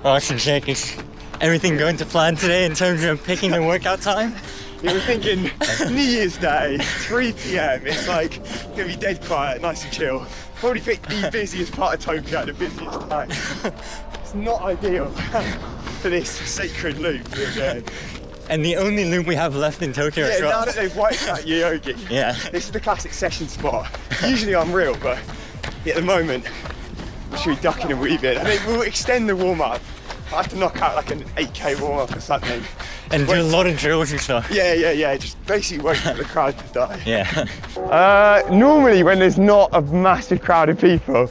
Oh, so Jake, is everything going to plan today in terms of picking the workout time? Yeah, we're thinking New Year's Day, 3 p.m. It's like gonna be dead quiet, nice and chill. Probably pick the busiest part of Tokyo at the busiest time. It's not ideal for this sacred loop we're doing. And the only loop we have left in Tokyo as well. Now that they've wiped out Yoyogi, this is the classic session spot. Usually I'm real, but at the moment, I'm sure we ducking and weaving. I think we'll extend the warm-up. I have to knock out like an 8k warm-up or something. And do a lot of drills and stuff. Yeah. Just basically wait for the crowd to die. Yeah. Normally when there's not a massive crowd of people,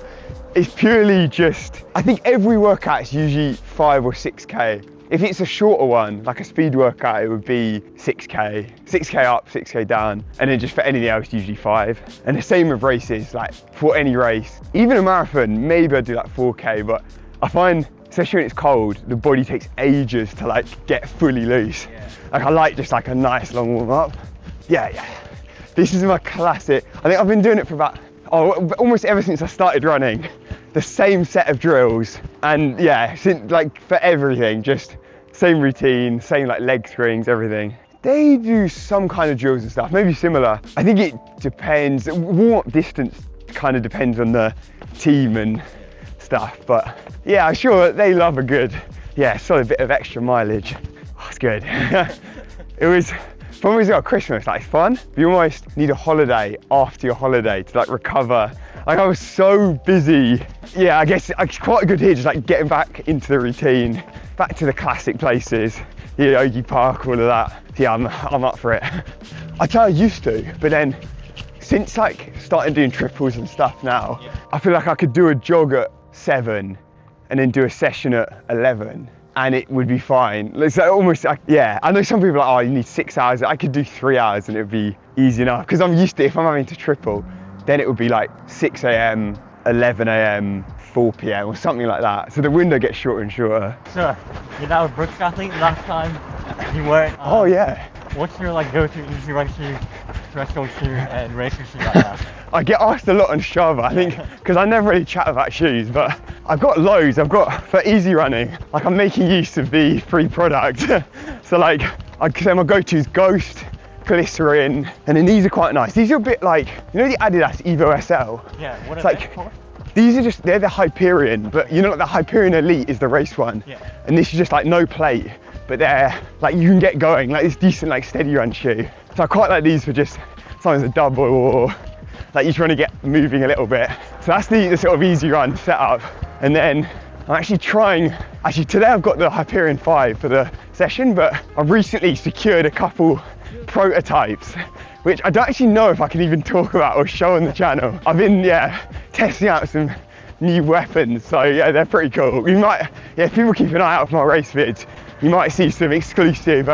it's purely just, I think every workout is usually 5 or 6k. If it's a shorter one, like a speed workout, it would be 6k. 6k up, 6k down. And then just for anything else, usually 5. And the same with races, like for any race. Even a marathon, maybe I'd do like 4k, but I find, especially when it's cold, the body takes ages to like get fully loose. Like I like just like a nice long warm up. Yeah. This is my classic. I think I've been doing it for about, almost ever since I started running. The same set of drills. And yeah, since, like for everything, just same routine, same like leg springs, everything. They do some kind of drills and stuff, maybe similar. I think it depends. Warm-up distance kind of depends on the team and stuff, but yeah, I'm sure they love a good, solid bit of extra mileage. Oh, it's good. It was, when we got Christmas, like it's fun. You almost need a holiday after your holiday to like recover. Like I was so busy. Yeah, I guess it's quite good here, just like getting back into the routine, back to the classic places, Yogi Park, all of that. Yeah, I'm up for it. I tell you, I used to, but then since like starting doing triples and stuff now, I feel like I could do a jog at 7 and then do a session at 11 and it would be fine. It's like almost like, I know some people are like, oh, you need 6 hours. I could do 3 hours and it would be easy enough because I'm used to it. If I'm having to triple, then it would be like 6 a.m, 11 a.m, 4 p.m. or something like that. So the window gets shorter and shorter. Sure. You're now a Brooks athlete. Last time you weren't. Oh yeah. What's your like go-to easy run shoe, threshold shoe, and racer shoe right now? I get asked a lot on Strava, I think, because I never really chat about shoes, but I've got loads. I've got, for easy running, like I'm making use of the free product. So like, I'd say my go-to is Ghost, Glycerin, and then these are quite nice. These are a bit like, you know the Adidas Evo SL? Yeah, what it's are like, they for? These are just, they're the Hyperion, but you know like the Hyperion Elite is the race one. Yeah. And this is just like no plate, but they're like, you can get going, like this decent like steady run shoe. So I quite like these for just sometimes a double or like you're trying to get moving a little bit. So that's the sort of easy run setup. And then I'm actually today I've got the Hyperion 5 for the session, but I've recently secured a couple prototypes, which I don't actually know if I can even talk about or show on the channel. I've been, testing out some new weapons, so yeah, they're pretty cool. You might, if people keep an eye out for my race vids, you might see some exclusive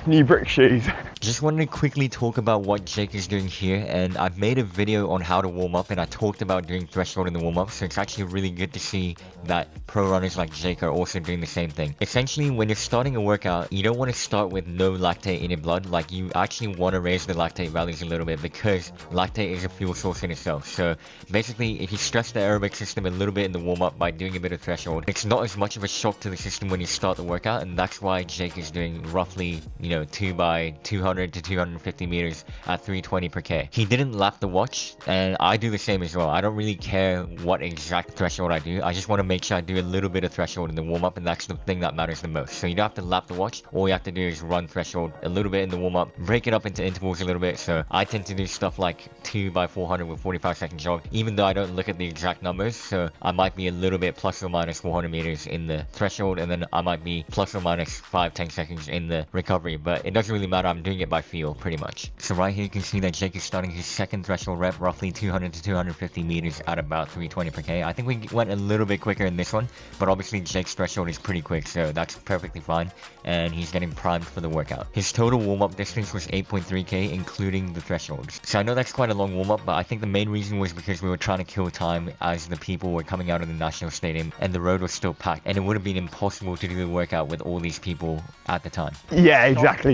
new brick shoes. Just wanted to quickly talk about what Jake is doing here, and I've made a video on how to warm up and I talked about doing threshold in the warm up, so it's actually really good to see that pro runners like Jake are also doing the same thing. Essentially, when you're starting a workout, you don't want to start with no lactate in your blood. Like, you actually want to raise the lactate values a little bit because lactate is a fuel source in itself. So basically, if you stress the aerobic system a little bit in the warm up by doing a bit of threshold, it's not as much of a shock to the system when you start the workout, and that's why Jake is doing roughly, 2 by 200 to 250 meters at 320 per K. He didn't lap the watch, and I do the same as well. I don't really care what exact threshold I do. I just want to make sure I do a little bit of threshold in the warm-up, and that's the thing that matters the most. So you don't have to lap the watch. All you have to do is run threshold a little bit in the warm-up, break it up into intervals a little bit. So I tend to do stuff like 2 by 400 with 45-second jog, even though I don't look at the exact numbers. So I might be a little bit plus or minus 400 meters in the threshold, and then I might be plus or minus 5-10 seconds in the recovery, but it doesn't really matter. I'm doing it by feel pretty much. So right here you can see that Jake is starting his second threshold rep, roughly 200 to 250 meters at about 320 per K. I think we went a little bit quicker in this one, but obviously Jake's threshold is pretty quick, so that's perfectly fine, and he's getting primed for the workout. His total warm-up distance was 8.3K, including the thresholds. So I know that's quite a long warm-up, but I think the main reason was because we were trying to kill time as the people were coming out of the National Stadium and the road was still packed, and it would have been impossible to do the workout with all these people at the time. Yeah, exactly.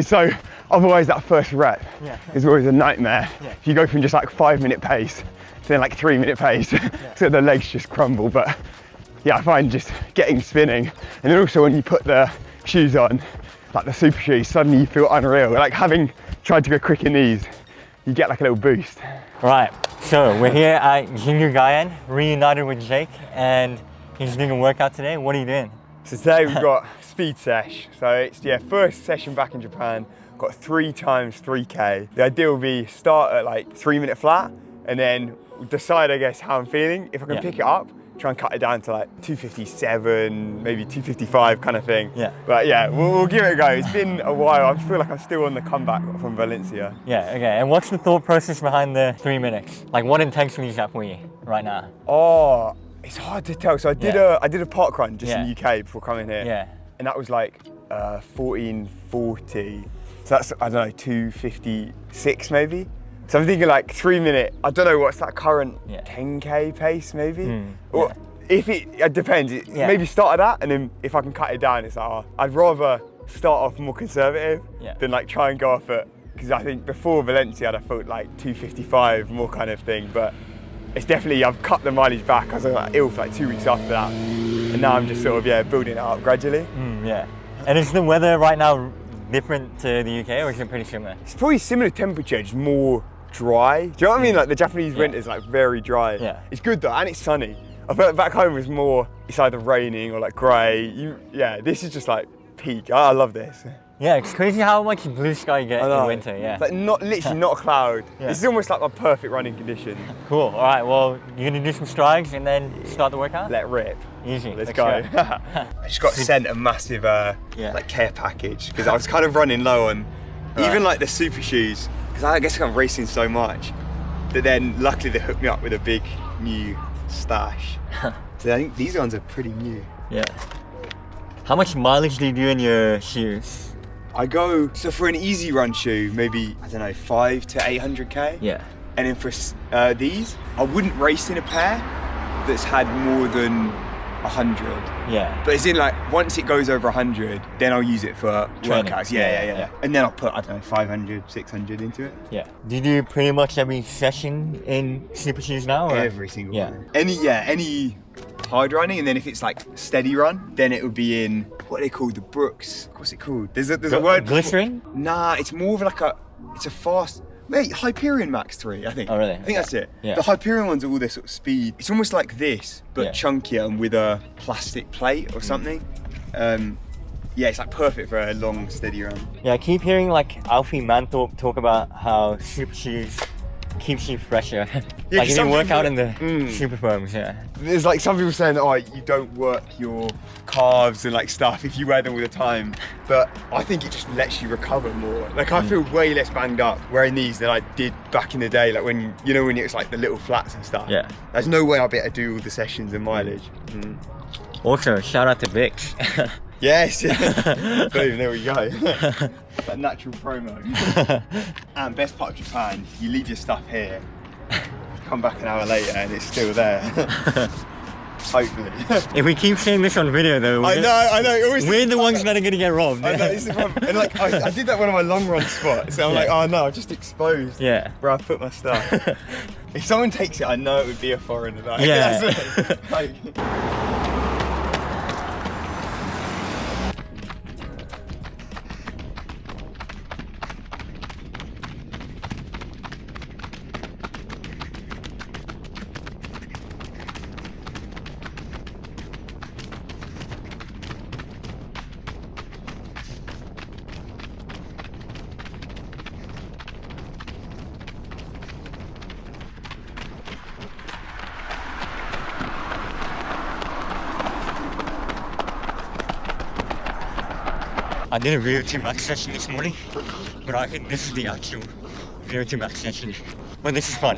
So otherwise that first rep is always a nightmare. If you go from just like 5-minute pace to then like 3-minute pace, so the legs just crumble. But yeah, I find just getting spinning. And then also when you put the shoes on, like the super shoes, suddenly you feel unreal. Like having tried to go quick in these, you get like a little boost. Right, so we're here at Jingu Gayan, reunited with Jake, and he's doing a workout today. What are you doing? So today we've got speed sesh. So it's, yeah, first session back in Japan. Got 3 times 3K. The idea will be start at like 3-minute flat and then decide, I guess, how I'm feeling. If I can pick it up, try and cut it down to like 257, maybe 255 kind of thing. Yeah. But yeah, we'll give it a go. It's been a while. I feel like I'm still on the comeback from Valencia. Yeah, okay. And what's the thought process behind the 3 minutes? Like, what intensity is that for you right now? Oh, it's hard to tell. So I did a park run just in the UK before coming here. Yeah. And that was like 1440. So that's, I don't know, 256 maybe. So I'm thinking like 3 minute, I don't know what's that current 10K pace maybe? Or if it depends, maybe start at that and then if I can cut it down, it's like, I'd rather start off more conservative than like try and go off at, because I think before Valencia I thought like 255 more kind of thing, but it's definitely, I've cut the mileage back. I was like ill for like 2 weeks after that. And now I'm just sort of, building it up gradually. Yeah. And is the weather right now different to the UK or is it pretty similar? It's probably similar temperature, just more dry. Do you know what I mean? Like the Japanese winter is like very dry. Yeah. It's good though, and it's sunny. I felt like back home was more, it's either raining or like grey. This is just like peak. I love this. Yeah, it's crazy how much blue sky you get in winter, Like literally not a cloud. This is almost like my perfect running condition. Cool, all right, well, you're gonna do some strides and then start the workout? Let rip. Easy, Let's go. I just got sent a massive like care package because I was kind of running low on even like the super shoes, because I guess I'm racing so much. But then luckily they hooked me up with a big new stash. So I think these ones are pretty new. Yeah. How much mileage do you do in your shoes? I go, so for an easy run shoe, maybe, I don't know, 5 to 800K. Yeah. And then for these, I wouldn't race in a pair that's had more than 100. Yeah. But it's in like, once it goes over 100, then I'll use it for training. workouts. Yeah. And then I'll put, I don't know, 500, 600 into it. Yeah. Do you do pretty much every session in super shoes now? Or? Every single one. Any hard running, and then if it's like steady run, then it would be in, what are they called? The Brooks. What's it called? There's a word. Glycerin? Nah, it's more of like it's a fast, Hyperion Max 3, I think. Oh really? I think that's it. Yeah. The Hyperion ones are all this sort of speed. It's almost like this, but chunkier and with a plastic plate or something. It's like perfect for a long, steady run. Yeah, I keep hearing like Alfie Manthorpe talk about how super shoes keeps you fresher. Like if you work out in the super foams, There's like some people saying that you don't work your calves and like stuff if you wear them all the time, but I think it just lets you recover more. Like I feel way less banged up wearing these than I did back in the day, like when it was like the little flats and stuff. Yeah. There's no way I'll be able to do all the sessions and mileage. Also, shout out to Vicks. Yes, boom, there we go. That natural promo. And best part of Japan, you leave your stuff here, come back an hour later and it's still there. Hopefully. If we keep seeing this on video though, I know. We're the ones that are gonna get robbed. I know, it's the problem. And like, I did that one of my long run spots, so I'm like, oh no, I've just exposed where I put my stuff. If someone takes it, I know it would be a foreigner. Like, like, I did a VO2 max session this morning, but I think this is the actual VO2 max session. But this is fun.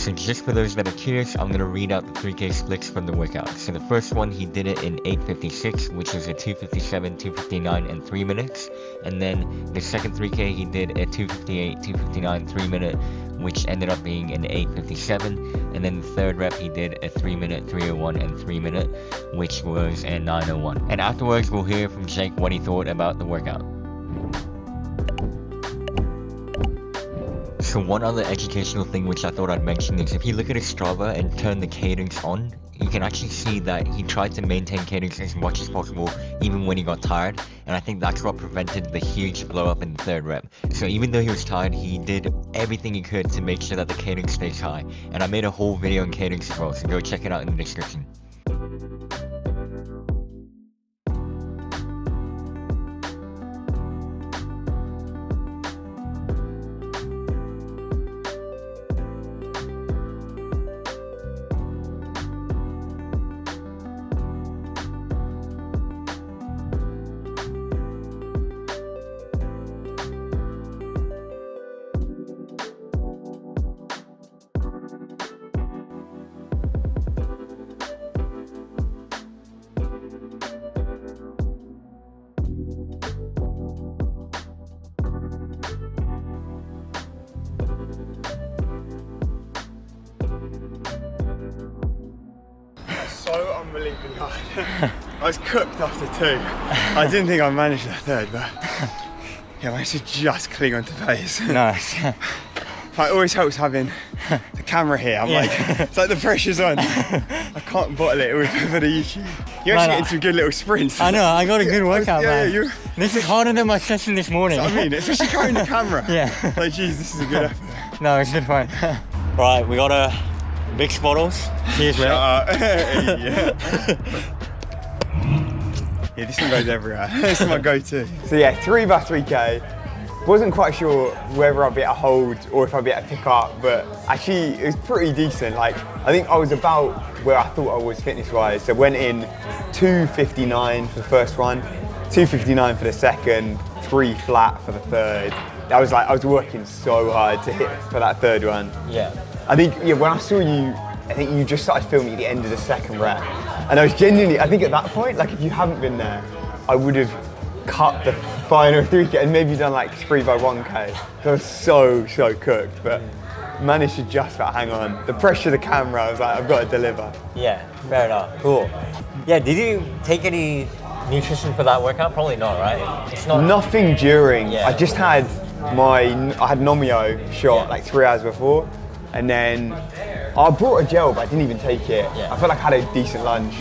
So just for those that are curious, I'm gonna read out the 3K splits from the workout. So the first one, he did it in 8:56, which is a 2:57, 2:59, and 3 minutes. And then the second 3K, he did a 2:58, 2:59, 3 minute, which ended up being an 8:57. And then the third rep, he did a 3 minute, 3:01, and 3 minute, which was a 9:01. And afterwards, we'll hear from Jake what he thought about the workout. So one other educational thing which I thought I'd mention is if you look at his Strava and turn the cadence on, you can actually see that he tried to maintain cadence as much as possible even when he got tired, and I think that's what prevented the huge blow up in the third rep. So even though he was tired, he did everything he could to make sure that the cadence stays high, and I made a whole video on cadence as well, so go check it out in the description. So unbelievably hard. I was cooked after 2. I didn't think I'd manage the third, but yeah, I managed to just cling onto pace. Nice. It always helps having the camera here. I'm like, it's like the pressure's on. I can't bottle it for the YouTube. You actually get into good little sprints. I know, I got a good workout, man. Yeah, this is harder than my session this morning. I mean, especially carrying the camera. Yeah. Like, geez, this is a good effort. No, it's good fun. Right, we got a big spottles. Cheers, mate. Yeah, this one goes everywhere. This is my go-to. So yeah, 3x3K. Wasn't quite sure whether I'd be able to hold or if I'd be able to pick up, but actually it was pretty decent. Like, I think I was about where I thought I was fitness-wise. So went in 2:59 for the first one, 2:59 for the second, 3 flat for the third. I was working so hard to hit for that third one. Yeah. I think, yeah, when I saw you, I think you just started filming at the end of the second rep. And I was genuinely, I think at that point, like if you hadn't been there, I would have cut the final 3K and maybe done like 3x1K. I was so cooked, but managed to just about hang on. The pressure of the camera, I was like, I've got to deliver. Yeah, fair enough. Cool. Yeah, did you take any nutrition for that workout? Probably not, right? It's not. Nothing during. Yeah. I just had I had Nomio shot like 3 hours before, and then I brought a gel, but I didn't even take it. Yeah. I felt like I had a decent lunch.